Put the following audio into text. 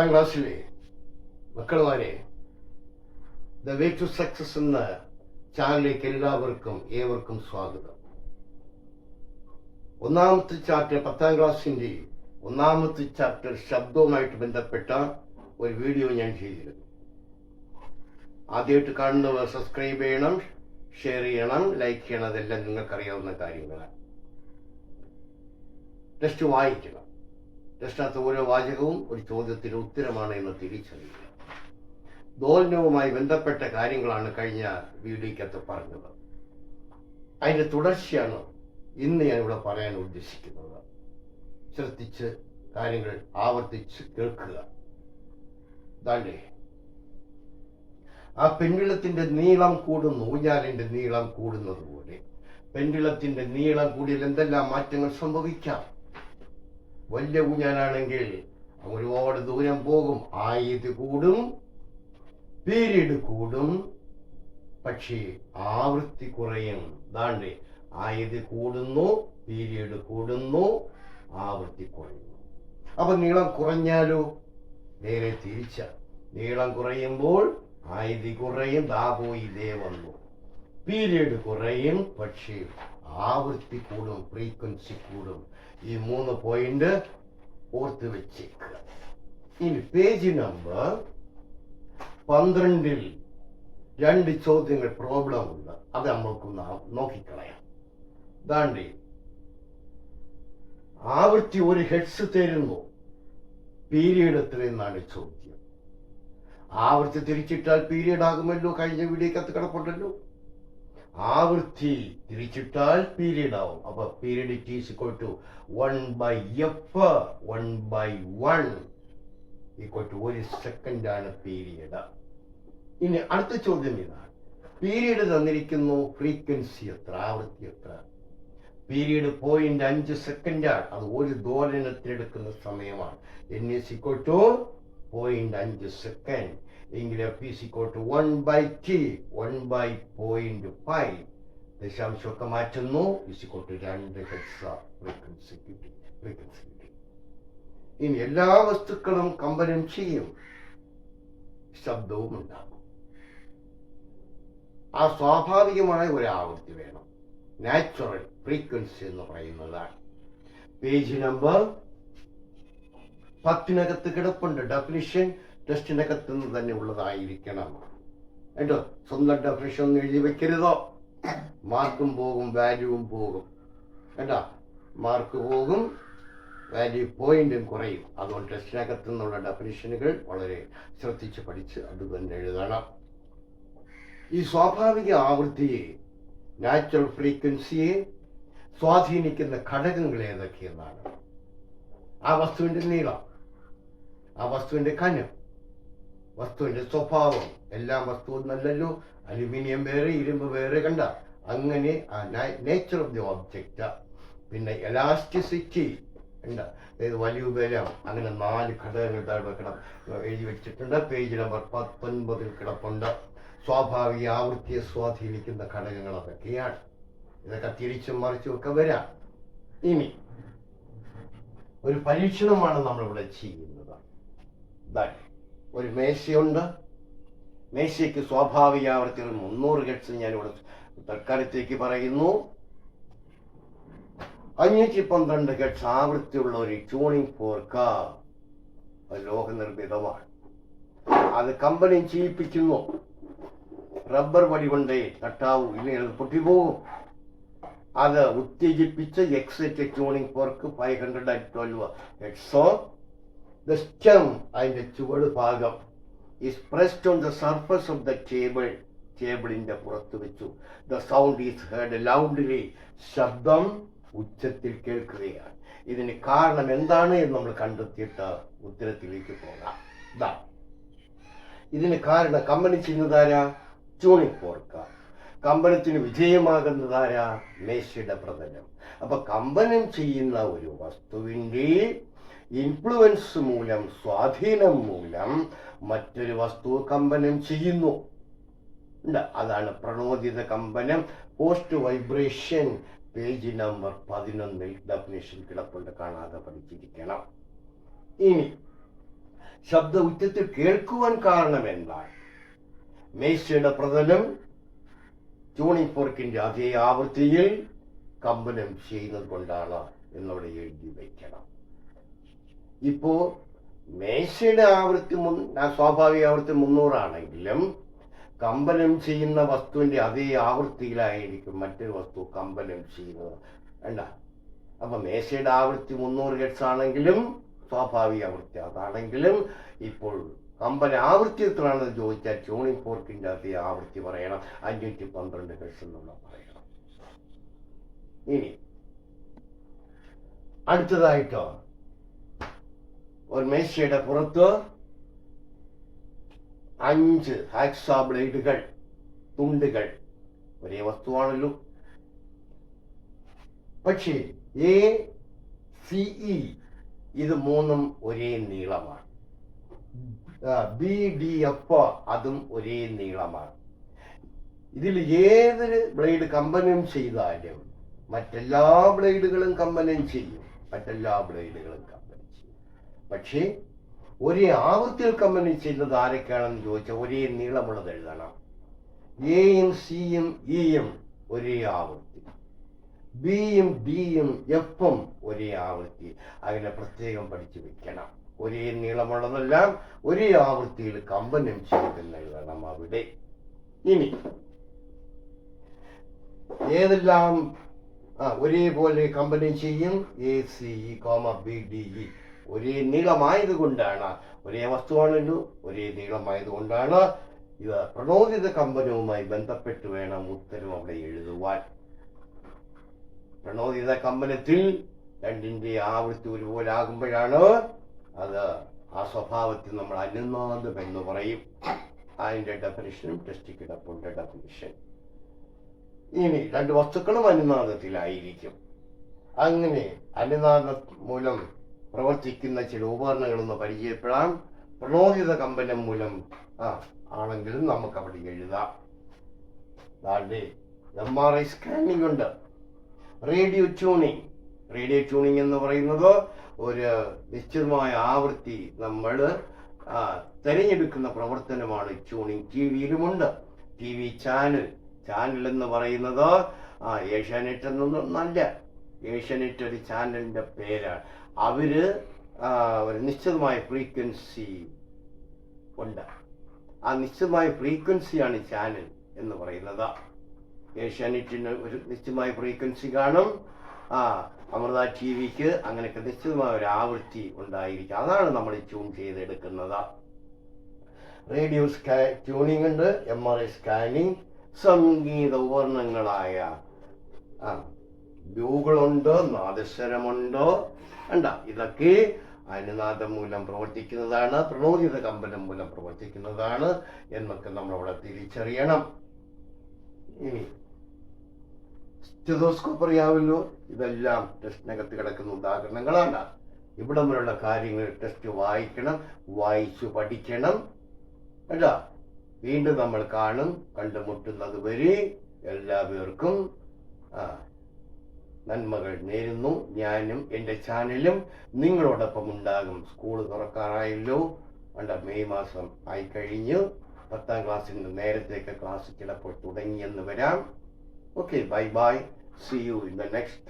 10ാം ക്ലാസ്സിലെ മക്കളുമാരെ, the way to success എന്ന ചാനലിലേക്ക് ഏവർക്കും സ്വാഗതം. ഒന്നാമത്തെ ചാപ്റ്റർ 10ാം ക്ലാസ്സിന്റെ ഒന്നാമത്തെ ചാപ്റ്റർ ശബ്ദവുമായിട്ട് ബന്ധപ്പെട്ട ഒരു വീഡിയോ ഞാൻ ചെയ്തിരുന്നു. ആദ്യമായിട്ട് കാണുന്നവർ സബ്സ്ക്രൈബ് ചെയ്യണം, ഷെയർ ചെയ്യണം, ലൈക്ക് ചെയ്യണം. അതെല്ലാം നിങ്ങൾക്കറിയാവുന്ന കാര്യങ്ങളാണ്. ടെസ്റ്റ് വായിക്കണം. ടെസ്റ്റിനകത്ത് ഓരോ വാചകവും ഒരു ചോദ്യത്തിന് ഉത്തരമാണ് എന്ന് തിരിച്ചറിയുക. ദോലനവുമായി ബന്ധപ്പെട്ട കാര്യങ്ങളാണ് കഴിഞ്ഞ വീഡിയോക്കകത്ത് പറഞ്ഞത്. അതിന്റെ തുടർച്ചയാണ് ഇന്ന് ഞാൻ ഇവിടെ പറയാൻ ഉദ്ദേശിക്കുന്നത്. ശ്രദ്ധിച്ച് കാര്യങ്ങൾ ആവർത്തിച്ച് കേൾക്കുക. ദാണ്ടേ, ആ പെൻഡുലത്തിന്റെ നീളം കൂടുന്നു, ഊഞ്ഞാലിന്റെ നീളം കൂടുന്നത് പോലെ പെൻഡുലത്തിന്റെ നീളം കൂടിയാൽ എന്തെല്ലാം മാറ്റങ്ങൾ സംഭവിക്കാം. വലിയ ഊഞ്ഞാലാണെങ്കിൽ ഒരുപാട് ദൂരം പോകും, ആയത് കൂടും, പീരീഡ് കൂടും, പക്ഷേ ആവൃത്തി കുറയും. ദാണ്ടേ, ആയത് കൂടുന്നു, പീരീഡ് കൂടുന്നു, ആവൃത്തി കുറയുന്നു. അപ്പൊ നീളം കുറഞ്ഞാലോ? നേരെ തിരിച്ച. നീളം കുറയുമ്പോൾ ആയത് കുറയും, ദാ പോയി ദേ വന്നു. പീരീഡ് കുറയും, പക്ഷേ ആവൃത്തി കൂടും, ഫ്രീക്വൻസി കൂടും. ഈ 3 പോയിന്റ് ഓർത്ത് വെച്ചേക്കുക. ഇനി പേജ് നമ്പർ 12 2 ചോദ്യങ്ങൾ പ്രോബ്ലം ഉണ്ട്. അത് നമ്മൾക്കൊന്ന് നോക്കിക്കളയാം. ദാണ്ടി, ആവൃത്തി 1 ഹെർട്സ് തരുന്നു, പീരീഡ് എത്രയെന്നാണ് ചോദ്യം. ആവൃത്തി തിരിച്ചിട്ടാൽ പീരീഡ് ആകുമല്ലോ, കഴിഞ്ഞ വീഡിയോക്കകത്ത് കിടപ്പുണ്ടല്ലോ. ആവൃത്തി തിരിച്ചിട്ടാൽ പീരീഡ് ആവും. അപ്പൊ period is equal to 1/f 1/1 equal to 1 second ആണ് പീരീഡ്. ഇനി അടുത്ത ചോദ്യം ഇതാണ്. പീരീഡ് തന്നിരിക്കുന്നു, ഫ്രീക്വൻസി എത്ര, ആവൃത്തി എത്ര? പീരീഡ് 0.5 സെക്കൻഡാണ്. അത് ഒരു ദോലനത്തിനെടുക്കുന്ന സമയമാണ്. n is equal to 0.5 second. എങ്കിൽ f is equal to 1/t 1/0.5. ദശാംശമൊക്കെ മാറ്റുന്നു, is equal to 2 hertz frequency കിട്ടി. ഇനി എല്ലാ വസ്തുക്കളും കമ്പനം ചെയ്യും, ശബ്ദവും ഉണ്ടാകും. ആ സ്വാഭാവികമായ ഒരു ആവൃത്തി വേണം, നാച്ചുറൽ ഫ്രീക്വൻസി എന്ന് പറയുന്നതാണ്. പേജ് നമ്പർ 10 കിടപ്പുണ്ട്. ഡെഫിനിഷൻ ടെസ്റ്റിനകത്ത് നിന്ന് തന്നെ ഉള്ളതായിരിക്കണം കേട്ടോ. സ്വന്തം ഡെഫിനിഷൻ ഒന്നും എഴുതി വെക്കരുതോ. മാർക്കും പോകും, വാല്യൂവും പോകും കേട്ടോ. മാർക്ക് പോകും, വാല്യൂ പോയിന്റും കുറയും. അതുകൊണ്ട് ടെസ്റ്റിനകത്ത് നിന്നുള്ള ഡെഫിനിഷനുകൾ വളരെ ശ്രദ്ധിച്ച് പഠിച്ച് അത് തന്നെ എഴുതണം. ഈ സ്വാഭാവിക ആവൃത്തിയെ, നാച്ചുറൽ ഫ്രീക്വൻസിയെ സ്വാധീനിക്കുന്ന ഘടകങ്ങൾ ഏതൊക്കെയെന്നാണ്. ആ വസ്തുവിന്റെ നീളം, ആ വസ്തുവിന്റെ കനം, വസ്തുവിന്റെ സ്വഭാവം. എല്ലാം വസ്തുവും നല്ലല്ലോ, അലുമിനിയം വേറെ, ഇരുമ്പ് വേറെ, കണ്ട അങ്ങനെ ആ നേച്ചർ ഓഫ് ദി ഓബ്ജക്റ്റ്. പിന്നെ എലാസ്റ്റിസിറ്റി ഉണ്ട്, വലിയ ബലം, അങ്ങനെ 4 ഘടകങ്ങൾ എഴുതി വെച്ചിട്ടുണ്ട്. പേജ് നമ്പർ 19 കിടപ്പുണ്ട്. സ്വാഭാവിക ആവൃത്തിയെ സ്വാധീനിക്കുന്ന ഘടകങ്ങൾ അതൊക്കെയാണ്. ഇതൊക്കെ തിരിച്ചും മറിച്ചും ഒക്കെ വരാം. ഇനി ഒരു പരീക്ഷണമാണ് നമ്മളിവിടെ ചെയ്യുന്നത്. ഒരു മേശയുണ്ട്. മേശയ്ക്ക് സ്വാഭാവിക ആവൃത്തി 300 ഹെർട്സ് ഞാനിവിടെ തൽക്കാലത്തേക്ക് പറയുന്നു. 512 ഹെർട്സ് ആവൃത്തിയുള്ള ഒരു ട്യൂണിംഗ് ഫോർക്ക് ലോഹനിർമ്മിതമാണ്. അത് കമ്പനി ചെയ്യിപ്പിക്കുന്നു. റബ്ബർ വടി കൊണ്ടേ തട്ടാവൂ, ഇല്ലെങ്കിൽ അത് പൊട്ടിപ്പോകും. അത് ഉത്തേജിപ്പിച്ച excite tuning fork 512 hertz. The stem, അതിന്റെ ചുവട് ഭാഗം, is pressed on the surface of the table. ടേബിളിന്റെ പുറത്ത് വെച്ചു. The sound is heard loudly. ശബ്ദം ഉച്ചത്തിൽ കേൾക്കുകയാണ്. ഇതിന് കാരണം എന്താണ് എന്ന് നമ്മൾ കണ്ടെത്തിയിട്ട് ഉത്തരത്തിലേക്ക് പോകാം. ഇതിന് കാരണം കമ്പനി ചെയ്യുന്നതാരാ? Tuning fork. കമ്പനത്തിന് വിജയമാകുന്നതാരാ? മേശയുടെ പ്രതലം. അപ്പൊ കമ്പനം ചെയ്യുന്ന ഒരു വസ്തുവിന്റെ ഇൻഫ്ലുവൻസ് മൂലം, സ്വാധീനം മൂലം മറ്റൊരു വസ്തു കമ്പനം ചെയ്യുന്നു. അതാണ് പ്രണോദിത കമ്പനം, forced vibration. Page number 11 definition കിടപ്പുണ്ട്, കാണാതെ പഠിച്ചിരിക്കണം. ഇനി ശബ്ദ ഉച്ചത്തിൽ കേൾക്കുവാൻ കാരണം എന്നാൽ മേശയുടെ പ്രതലം ട്യൂണിംഗ് ഫോർക്കിന്റെ അതേ ആവൃത്തിയിൽ കമ്പനം ചെയ്യുന്നത് കൊണ്ടാണ് എന്നവിടെ എഴുതി വയ്ക്കണം. ഇപ്പോ മേശയുടെ ആവൃത്തി സ്വാഭാവിക ആവൃത്തി 300 ആണെങ്കിലും കമ്പനം ചെയ്യുന്ന വസ്തുവിന്റെ അതേ ആവൃത്തിയിലായിരിക്കും മറ്റൊരു വസ്തു കമ്പനം ചെയ്യുന്നത്. വേണ്ട, അപ്പൊ മേശയുടെ ആവൃത്തി 300 ഹെർട്സ് ആണെങ്കിലും സ്വാഭാവിക ആവൃത്തി അതാണെങ്കിലും ഇപ്പോൾ കമ്പന ആവൃത്തി എത്രയാണെന്ന് ചോദിച്ചാൽ ട്യൂണിംഗ് ഫോർക്കിന്റെ അതേ ആവൃത്തി പറയണം, 512 ഹെർട്സ് എന്നുള്ള പറയണം. ഇനി അടുത്തതായിട്ടോ ഒരു മേശയുടെ പുറത്ത് 5 ഹാക്സാ ബ്ലേഡുകൾ, തുണ്ടുകൾ, ഒരേ വസ്തുവാണല്ലോ. പക്ഷേ എ സി ഇ ഇത് 3ഉം ഒരേ നീളമാണ്. ബി ഡി എഫ് അതും ഒരേ നീളമാണ്. ഇതിൽ ഏതൊരു ബ്ലേഡ് കമ്പനം ചെയ്താലും മറ്റെല്ലാ ബ്ലേഡുകളും കമ്പനം ചെയ്യും, മറ്റെല്ലാ ബ്ലേഡുകളും കമ്പനം ചെയ്യും. പക്ഷേ ഒരേ ആവൃത്തിയിൽ കമ്പനം ചെയ്യുന്നത് ആരൊക്കെയാണെന്ന് ചോദിച്ചാൽ ഒരേ നീളമുള്ളത് എഴുതണം. എയും സിയും ഇയും ഒരേ ആവൃത്തി, ബിയും ഡിയും എഫും ഒരേ ആവൃത്തി. അങ്ങനെ പ്രത്യേകം പഠിച്ചു വെക്കണം. ഒരേ നീളമുള്ളതെല്ലാം ഒരേ ആവൃത്തിയിൽ കമ്പനം ചെയ്യുന്ന എഴുതണം അവിടെ. ഇനി ഏതെല്ലാം ഒരേപോലെ കമ്പനം ചെയ്യും? A C E, B D E ഒരേ നീളമായത് കൊണ്ടാണ്, ഒരേ വസ്തുവാണല്ലോ, ഒരേ നീളമായത് കൊണ്ടാണ് ഇത് പ്രണോദിത കമ്പനവുമായി ബന്ധപ്പെട്ട് വേണം ഉത്തരം അവിടെ എഴുതുവാൻ. പ്രണോദിത കമ്പനത്തിൽ രണ്ടിന്റെ ആവൃത്തി ഒരുപോലെ ആകുമ്പോഴാണ് അത് ആ സ്വഭാവത്തിൽ നമ്മൾ അനുനാദം എന്ന് പറയും. അതിന്റെ ഡെഫിനിഷനും ടെസ്റ്റ് കിടപ്പുണ്ട് ഡെഫിനിഷൻ. ഇനി രണ്ട് വസ്തുക്കളും അനുനാദത്തിലായിരിക്കും. അങ്ങനെ അനുനാദം മൂലം പ്രവർത്തിക്കുന്ന ചില ഉപകരണങ്ങളൊന്ന് പരിചയപ്പെടാം. പ്രണോദിത കമ്പനം മൂലം ആണെങ്കിലും നമുക്ക് അവിടെ എഴുതാം. MRI സ്കാനിംഗ് ഉണ്ട്, റേഡിയോ ട്യൂണിംഗ്. റേഡിയോ ട്യൂണിംഗ് എന്ന് പറയുന്നത് ഒരു നിശ്ചിതമായ ആവൃത്തി നമ്മൾ തിരഞ്ഞെടുക്കുന്ന പ്രവർത്തനമാണ് ട്യൂണിംഗ്. ടി വിയിലുമുണ്ട്. TV ചാനൽ എന്ന് പറയുന്നത് ഏഷ്യാനെറ്റ് എന്നൊന്നല്ല, ഏഷ്യാനെറ്റ് ഒരു ചാനലിന്റെ പേരാണ്. അവര് ഒരു നിശ്ചിതമായ ഫ്രീക്വൻസി ഉണ്ട്. ആ നിശ്ചിതമായ ഫ്രീക്വൻസിയാണ് ചാനൽ എന്ന് പറയുന്നത്. ഏഷ്യാനെറ്റിന് ഒരു നിശ്ചിതമായ ഫ്രീക്വൻസി കാണും, അമൃത TVക്ക് അങ്ങനെയൊക്കെ നിശ്ചിതമായ ഒരു ആവൃത്തി ഉണ്ടായിരിക്കും. അതാണ് നമ്മൾ ട്യൂൺ ചെയ്തെടുക്കുന്നത്. റേഡിയോ ട്യൂണിംഗ് ഉണ്ട്, MRI സ്കാനിങ്, സംഗീത ഉപകരണങ്ങളായ ബ്യൂകളുണ്ട്, നാദസ്വരമുണ്ട്, ഇതൊക്കെ അനുനാദം മൂലം പ്രവർത്തിക്കുന്നതാണ്, പ്രണോദിത കമ്പനം മൂലം പ്രവർത്തിക്കുന്നതാണ് എന്നൊക്കെ നമ്മൾ അവിടെ തിരിച്ചറിയണം. ഇനി സ്റ്റെതോസ്കോപ്പ് അറിയാമല്ലോ, ഇതെല്ലാം ടെസ്റ്റിനകത്ത് കിടക്കുന്ന ഉദാഹരണങ്ങളാണ്. ഇവിടെ മുതലുള്ള കാര്യങ്ങൾ ടെസ്റ്റ് വായിക്കണം, വായിച്ചു പഠിക്കണം. വീണ്ടും നമ്മൾ കാണും. കണ്ടുമുട്ടുന്നത് വരെ എല്ലാവർക്കും നന്മകൾ നേരുന്നു. ഞാനും എൻ്റെ ചാനലും നിങ്ങളോടൊപ്പം ഉണ്ടാകും. സ്കൂൾ തുറക്കാറായല്ലോ, മെയ് മാസം ആയിക്കഴിഞ്ഞു. 10ാം ക്ലാസ്സിന് നേരത്തേക്ക് ക്ലാസ് ചിലപ്പോൾ തുടങ്ങിയെന്ന് വരാം. Okay, bye bye. See you in the next